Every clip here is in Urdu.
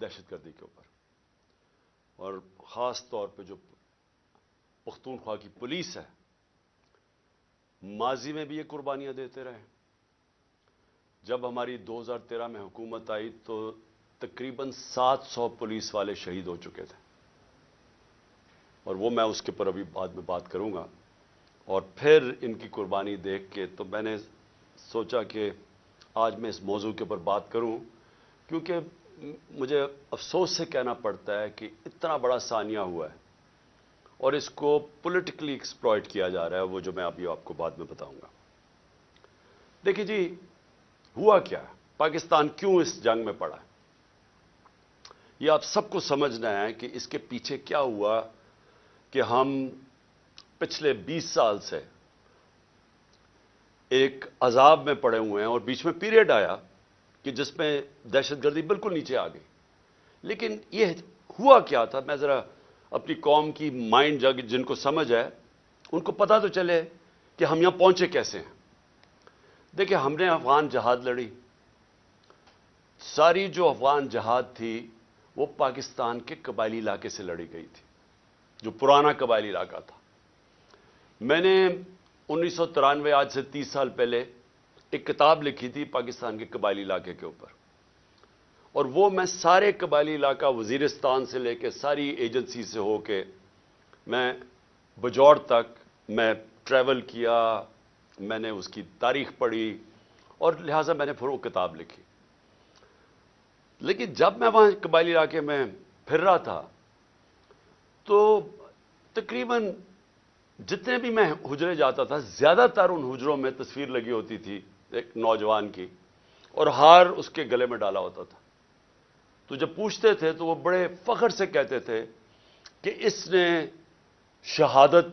دہشت گردی کے اوپر، اور خاص طور پہ جو پختونخوا کی پولیس ہے، ماضی میں بھی یہ قربانیاں دیتے رہے۔ جب ہماری 2013 میں حکومت آئی تو تقریباً 700 پولیس والے شہید ہو چکے تھے، اور وہ میں اس کے اوپر ابھی بعد میں بات کروں گا۔ اور پھر ان کی قربانی دیکھ کے تو میں نے سوچا کہ آج میں اس موضوع کے اوپر بات کروں، کیونکہ مجھے افسوس سے کہنا پڑتا ہے کہ اتنا بڑا سانیہ ہوا ہے اور اس کو پولیٹیکلی ایکسپلائٹ کیا جا رہا ہے، وہ جو میں ابھی آپ کو بعد میں بتاؤں گا۔ دیکھیے جی، ہوا کیا ہے، پاکستان کیوں اس جنگ میں پڑا ہے، یہ آپ سب کو سمجھنا ہے کہ اس کے پیچھے کیا ہوا کہ ہم پچھلے 20 سال سے ایک عذاب میں پڑے ہوئے ہیں، اور بیچ میں پیریڈ آیا کہ جس میں دہشت گردی بالکل نیچے آ گئی۔ لیکن یہ ہوا کیا تھا، میں ذرا اپنی قوم کی مائنڈ جن کو سمجھ ہے ان کو پتہ تو چلے کہ ہم یہاں پہنچے کیسے ہیں۔ دیکھیں، ہم نے افغان جہاد لڑی، ساری جو افغان جہاد تھی وہ پاکستان کے قبائلی علاقے سے لڑی گئی تھی، جو پرانا قبائلی علاقہ تھا۔ میں نے 1993 آج سے 30 سال پہلے ایک کتاب لکھی تھی پاکستان کے قبائلی علاقے کے اوپر، اور وہ میں سارے قبائلی علاقہ وزیرستان سے لے کے ساری ایجنسی سے ہو کے میں بجوڑ تک میں ٹریول کیا، میں نے اس کی تاریخ پڑھی، اور لہٰذا میں نے پھر وہ کتاب لکھی۔ لیکن جب میں وہاں قبائلی علاقے میں پھر رہا تھا تو تقریباً جتنے بھی میں حجرے جاتا تھا، زیادہ تر ان حجروں میں تصویر لگی ہوتی تھی ایک نوجوان کی، اور ہار اس کے گلے میں ڈالا ہوتا تھا۔ تو جب پوچھتے تھے تو وہ بڑے فخر سے کہتے تھے کہ اس نے شہادت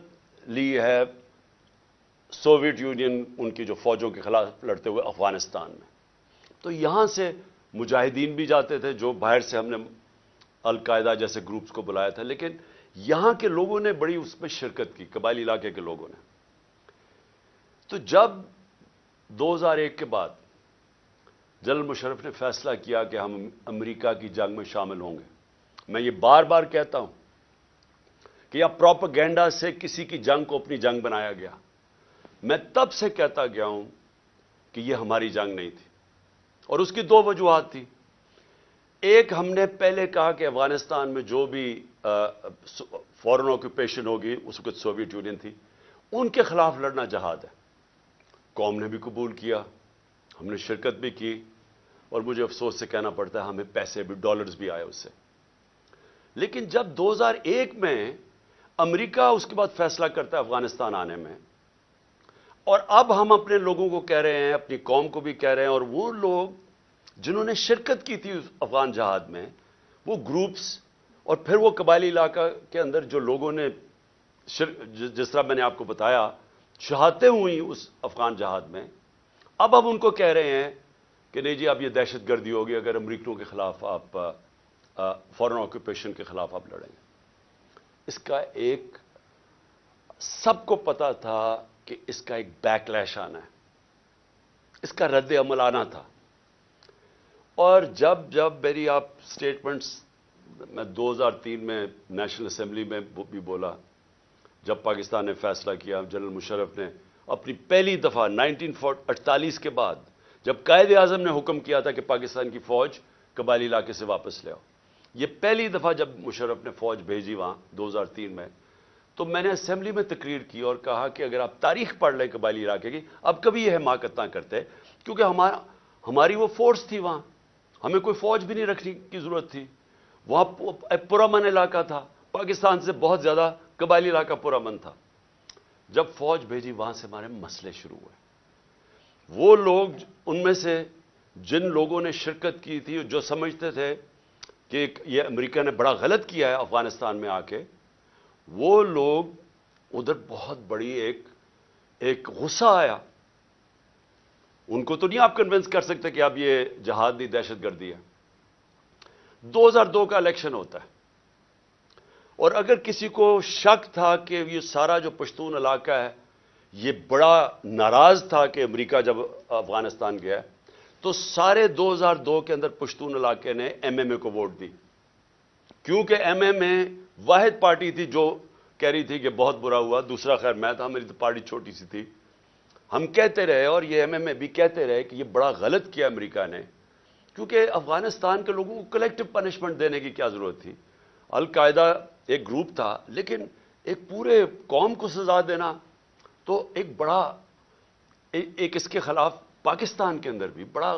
لی ہے سوویت یونین ان کی جو فوجوں کے خلاف لڑتے ہوئے افغانستان میں۔ تو یہاں سے مجاہدین بھی جاتے تھے، جو باہر سے ہم نے القاعدہ جیسے گروپس کو بلایا تھا، لیکن یہاں کے لوگوں نے بڑی اس میں شرکت کی، قبائلی علاقے کے لوگوں نے۔ تو جب 2001 کے بعد جنرل مشرف نے فیصلہ کیا کہ ہم امریکہ کی جنگ میں شامل ہوں گے، میں یہ بار بار کہتا ہوں کہ یہ پروپیگنڈا سے کسی کی جنگ کو اپنی جنگ بنایا گیا۔ میں تب سے کہتا گیا ہوں کہ یہ ہماری جنگ نہیں تھی، اور اس کی 2 وجوہات تھی۔ ایک، ہم نے پہلے کہا کہ افغانستان میں جو بھی فورن آکوپیشن ہوگی، اس وقت سوویت یونین تھی، ان کے خلاف لڑنا جہاد ہے۔ قوم نے بھی قبول کیا، ہم نے شرکت بھی کی، اور مجھے افسوس سے کہنا پڑتا ہے ہمیں پیسے بھی، ڈالرز بھی آئے اس سے۔ لیکن جب 2001 میں امریکہ اس کے بعد فیصلہ کرتا ہے افغانستان آنے میں، اور اب ہم اپنے لوگوں کو کہہ رہے ہیں، اپنی قوم کو بھی کہہ رہے ہیں، اور وہ لوگ جنہوں نے شرکت کی تھی اس افغان جہاد میں، وہ گروپس اور پھر وہ قبائلی علاقہ کے اندر جو لوگوں نے جس طرح میں نے آپ کو بتایا شہادتیں ہوئیں اس افغان جہاد میں، اب ہم ان کو کہہ رہے ہیں کہ نہیں جی، اب یہ دہشت گردی ہوگی اگر امریکیوں کے خلاف آپ فورن آکوپیشن کے خلاف آپ لڑیں گے۔ اس کا ایک سب کو پتا تھا کہ اس کا ایک بیک لیش آنا ہے، اس کا رد عمل آنا تھا۔ اور جب میری آپ سٹیٹمنٹس میں 2003 میں نیشنل اسمبلی میں بھی بولا، جب پاکستان نے فیصلہ کیا، جنرل مشرف نے اپنی پہلی دفعہ 1948 کے بعد جب قائد اعظم نے حکم کیا تھا کہ پاکستان کی فوج قبائلی علاقے سے واپس لے آؤ، یہ پہلی دفعہ جب مشرف نے فوج بھیجی وہاں 2003 میں، تو میں نے اسمبلی میں تقریر کی اور کہا کہ اگر آپ تاریخ پڑھ لیں قبائلی علاقے کی، اب کبھی یہ حماقت نہ کرتے، کیونکہ ہماری وہ فورس تھی وہاں، ہمیں کوئی فوج بھی نہیں رکھنے کی ضرورت تھی، وہاں پرامن علاقہ تھا، پاکستان سے بہت زیادہ قبائلی علاقہ پرامن تھا۔ جب فوج بھیجی وہاں سے ہمارے مسئلے شروع ہوئے۔ وہ لوگ ان میں سے جن لوگوں نے شرکت کی تھی، جو سمجھتے تھے کہ یہ امریکہ نے بڑا غلط کیا ہے افغانستان میں آ کے، وہ لوگ ادھر بہت بڑی ایک غصہ آیا۔ ان کو تو نہیں آپ کنونس کر سکتے کہ اب یہ جہاد نہیں، دہشت گردی ہے۔ 2002 کا الیکشن ہوتا ہے، اور اگر کسی کو شک تھا کہ یہ سارا جو پشتون علاقہ ہے یہ بڑا ناراض تھا کہ امریکہ جب افغانستان گیا، تو سارے 2002 کے اندر پشتون علاقے نے ایم ایم اے کو ووٹ دی، کیونکہ ایم ایم اے واحد پارٹی تھی جو کہہ رہی تھی کہ بہت برا ہوا، دوسرا خیر میں تھا، میری تو پارٹی چھوٹی سی تھی. ہم کہتے رہے اور یہ ایم ایم اے بھی کہتے رہے کہ یہ بڑا غلط کیا امریکہ نے، کیونکہ افغانستان کے لوگوں کو کلیکٹو پنشمنٹ دینے کی کیا ضرورت تھی؟ القاعدہ ایک گروپ تھا، لیکن ایک پورے قوم کو سزا دینا تو ایک بڑا ایک اس کے خلاف پاکستان کے اندر بھی بڑا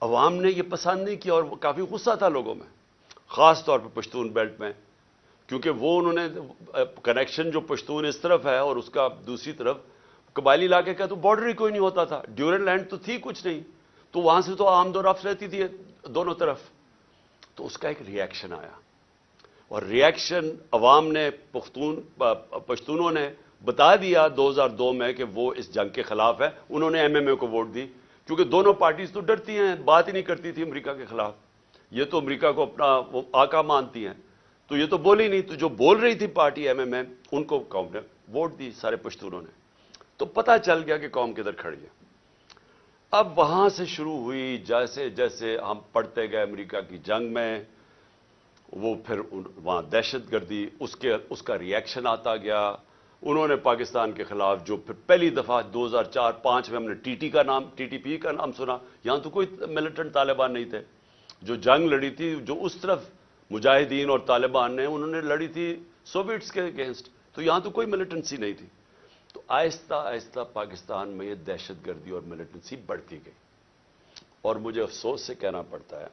عوام نے یہ پسند نہیں کیا اور کافی غصہ تھا لوگوں میں، خاص طور پہ پشتون بیلٹ میں، کیونکہ وہ انہوں نے کنیکشن جو پشتون اس طرف ہے اور اس کا دوسری طرف قبائلی علاقے کا تو بارڈر ہی کوئی نہیں ہوتا تھا، ڈیورن لینڈ تو تھی کچھ نہیں، تو وہاں سے تو آمد و رفت رہتی تھی دونوں طرف. تو اس کا ایک ری ایکشن آیا، اور ری ایکشن عوام نے پشتونوں نے بتا دیا 2002 میں کہ وہ اس جنگ کے خلاف ہے. انہوں نے ایم ایم اے کو ووٹ دی، کیونکہ دونوں پارٹیز تو ڈرتی ہیں، بات ہی نہیں کرتی تھی امریکہ کے خلاف. یہ تو امریکہ کو اپنا وہ آقا مانتی ہیں، تو یہ تو بولی نہیں. تو جو بول رہی تھی پارٹی ایم ایم اے، ان کو قوم نے ووٹ دی، سارے پشتونوں نے. تو پتہ چل گیا کہ قوم کدھر کھڑی ہے. اب وہاں سے شروع ہوئی، جیسے جیسے ہم پڑھتے گئے امریکہ کی جنگ میں، وہ پھر وہاں دہشت گردی، اس کا ری ایکشن آتا گیا. انہوں نے پاکستان کے خلاف جو پھر پہلی دفعہ 2004-05 میں ہم نے ٹی ٹی پی کا نام سنا. یہاں تو کوئی ملیٹنٹ طالبان نہیں تھے. جو جنگ لڑی تھی، جو اس طرف مجاہدین اور طالبان نے انہوں نے لڑی تھی سوویٹس کے اگینسٹ، تو یہاں تو کوئی ملیٹنسی نہیں تھی. تو آہستہ آہستہ پاکستان میں یہ دہشت گردی اور ملیٹنسی بڑھتی گئی. اور مجھے افسوس سے کہنا پڑتا ہے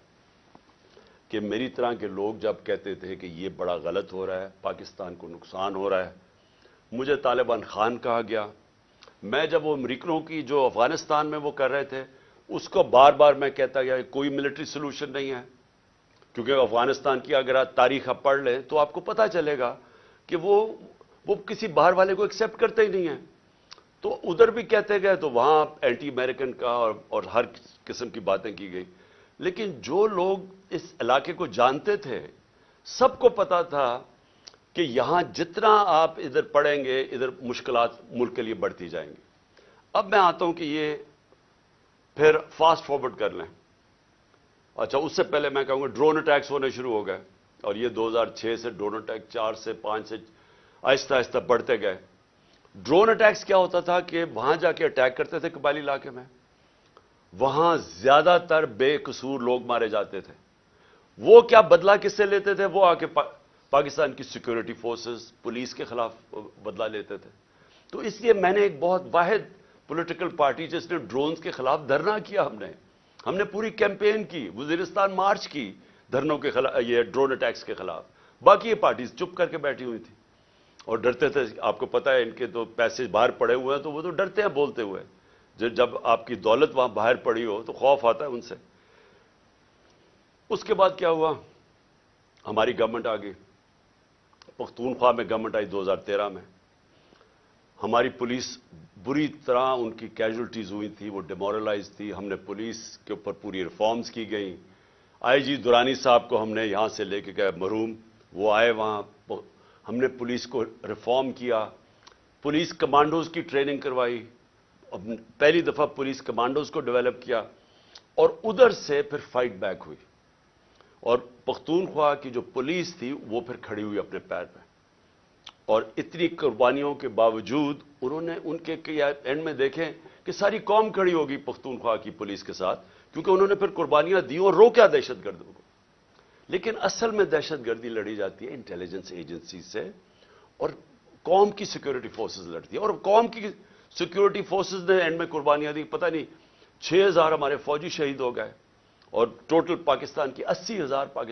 کہ میری طرح کے لوگ جب کہتے تھے کہ یہ بڑا غلط ہو رہا ہے، پاکستان کو نقصان ہو رہا ہے، مجھے طالبان خان کہا گیا. میں جب وہ امریکنوں کی جو افغانستان میں وہ کر رہے تھے، اس کو بار بار میں کہتا گیا کہ کوئی ملٹری سلوشن نہیں ہے، کیونکہ افغانستان کی اگر آپ تاریخ آپ پڑھ لیں تو آپ کو پتہ چلے گا کہ وہ کسی باہر والے کو ایکسیپٹ کرتے ہی نہیں ہیں. تو ادھر بھی کہتے گئے تو وہاں اینٹی امریکن کا اور ہر قسم کی باتیں کی گئی. لیکن جو لوگ اس علاقے کو جانتے تھے، سب کو پتا تھا کہ یہاں جتنا آپ ادھر پڑھیں گے، ادھر مشکلات ملک کے لیے بڑھتی جائیں گی. اب میں آتا ہوں کہ یہ پھر فاسٹ فارورڈ کر لیں. اچھا، اس سے پہلے میں کہوں گا ڈرون اٹیکس ہونے شروع ہو گئے، اور یہ 2006 سے ڈرون اٹیک 4 سے 5 سے آہستہ آہستہ بڑھتے گئے. ڈرون اٹیکس کیا ہوتا تھا کہ وہاں جا کے اٹیک کرتے تھے قبائلی علاقے میں، وہاں زیادہ تر بے قصور لوگ مارے جاتے تھے. وہ کیا بدلہ کس سے لیتے تھے؟ وہ آ کے پاکستان کی سیکورٹی فورسز، پولیس کے خلاف بدلہ لیتے تھے. تو اس لیے میں نے ایک بہت واحد پولیٹیکل پارٹی جس نے ڈرونز کے خلاف دھرنا کیا، ہم نے پوری کیمپین کی، وزیرستان مارچ کی دھرنوں کے خلاف، یہ ڈرون اٹیکس کے خلاف. باقی یہ پارٹیز چپ کر کے بیٹھی ہوئی تھی اور ڈرتے تھے. آپ کو پتہ ہے ان کے تو پیسے باہر پڑے ہوئے ہیں، تو وہ تو ڈرتے ہیں بولتے ہوئے. جب آپ کی دولت وہاں باہر پڑی ہو تو خوف آتا ہے ان سے. اس کے بعد کیا ہوا؟ ہماری گورنمنٹ آ گئی، پختونخوا میں گورنمنٹ آئی 2013 میں. ہماری پولیس بری طرح ان کی کیجولٹیز ہوئی تھی، وہ ڈیمورلائز تھی. ہم نے پولیس کے اوپر پوری ریفارمز کی گئیں. آئی جی درانی صاحب کو ہم نے یہاں سے لے کے گئے مرحوم، وہ آئے وہاں. ہم نے پولیس کو ریفارم کیا، پولیس کمانڈوز کی ٹریننگ کروائی، پہلی دفعہ پولیس کمانڈوز کو ڈیولپ کیا. اور ادھر سے پھر فائٹ بیک ہوئی، اور پختونخوا کی جو پولیس تھی وہ پھر کھڑی ہوئی اپنے پیر پہ. اور اتنی قربانیوں کے باوجود انہوں نے ان کے اینڈ میں دیکھیں کہ ساری قوم کھڑی ہوگی پختونخوا کی پولیس کے ساتھ، کیونکہ انہوں نے پھر قربانیاں دی اور روکا دہشت گردوں کو. لیکن اصل میں دہشت گردی لڑی جاتی ہے انٹیلیجنس ایجنسی سے، اور قوم کی سیکورٹی فورسز لڑتی ہے. اور قوم کی سیکورٹی فورسز نے اینڈ میں قربانیاں دی. پتہ نہیں 6000 ہمارے فوجی شہید ہو گئے، اور ٹوٹل پاکستان کی 80,000 پاکستان